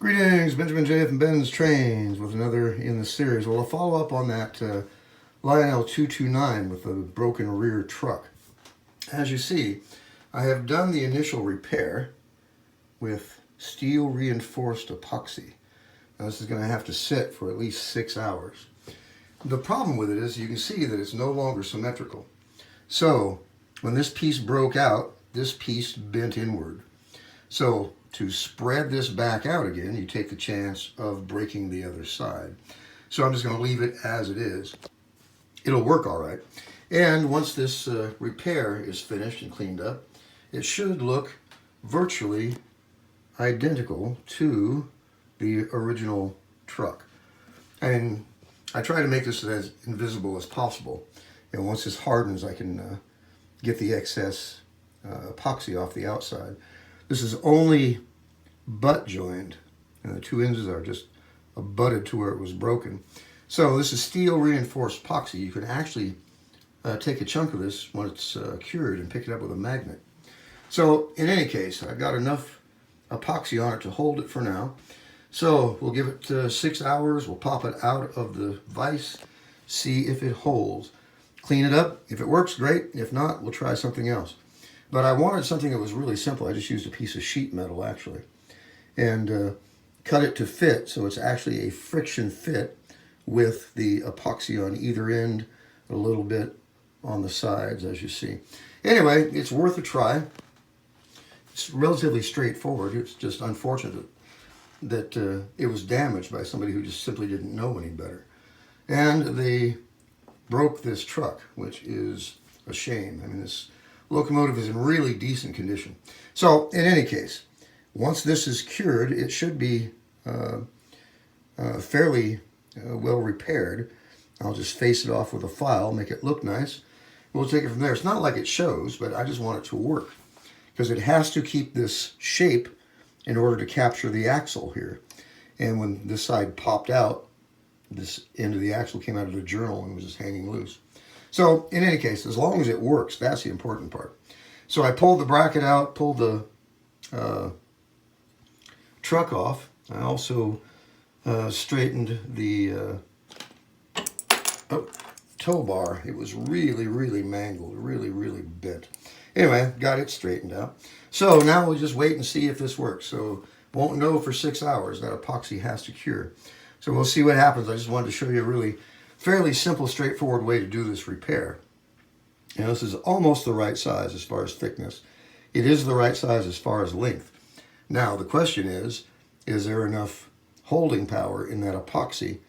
Greetings, Benjamin J. from BENZTRAINZ with another in the series. Well, I'll follow up on that Lionel 229 with the broken rear truck. As you see, I have done the initial repair with steel reinforced epoxy. Now this is going to have to sit for at least 6 hours. The problem with it is you can see that it's no longer symmetrical. So when this piece broke out, this piece bent inward. So to spread this back out again, you take the chance of breaking the other side. So I'm just going to leave it as it is. It'll work all right. And once this repair is finished and cleaned up, it should look virtually identical to the original truck. And I try to make this as invisible as possible. And once this hardens, I can get the excess epoxy off the outside. This is only butt joined, and the two ends are just butted to where it was broken. So this is steel reinforced epoxy. You can actually take a chunk of this when it's cured and pick it up with a magnet. So in any case, I've got enough epoxy on it to hold it for now. So we'll give it 6 hours. We'll pop it out of the vise, see if it holds. Clean it up. If it works, great. If not, we'll try something else. But I wanted something that was really simple. I just used a piece of sheet metal, actually, and cut it to fit, so it's actually a friction fit with the epoxy on either end, a little bit on the sides, as you see. Anyway, it's worth a try. It's relatively straightforward. It's just unfortunate that it was damaged by somebody who just simply didn't know any better. And they broke this truck, which is a shame. I mean, this locomotive is in really decent condition. So in any case, once this is cured, it should be fairly well repaired. I'll just face it off with a file, make it look nice. We'll take it from there. It's not like it shows, but I just want it to work because it has to keep this shape in order to capture the axle here. And when this side popped out, this end of the axle came out of the journal and was just hanging loose. So in any case, as long as it works, that's the important part. So I pulled the bracket out, pulled the truck off. I also straightened the tow bar. It was really, really mangled, really, really bent. Anyway, got it straightened out. So now we'll just wait and see if this works. So won't know for 6 hours. That epoxy has to cure. So we'll see what happens. I just wanted to show you a really fairly simple, straightforward way to do this repair. You know, this is almost the right size as far as thickness. It is the right size as far as length. Now, the question is there enough holding power in that epoxy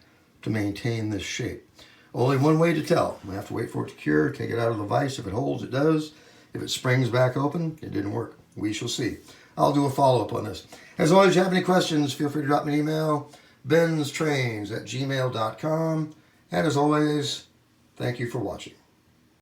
to maintain this shape? Only one way to tell. We have to wait for it to cure, take it out of the vise. If it holds, it does. If it springs back open, it didn't work. We shall see. I'll do a follow-up on this. As always, if you have any questions, feel free to drop me an email, BENZTRAINZ@gmail.com. And as always, thank you for watching.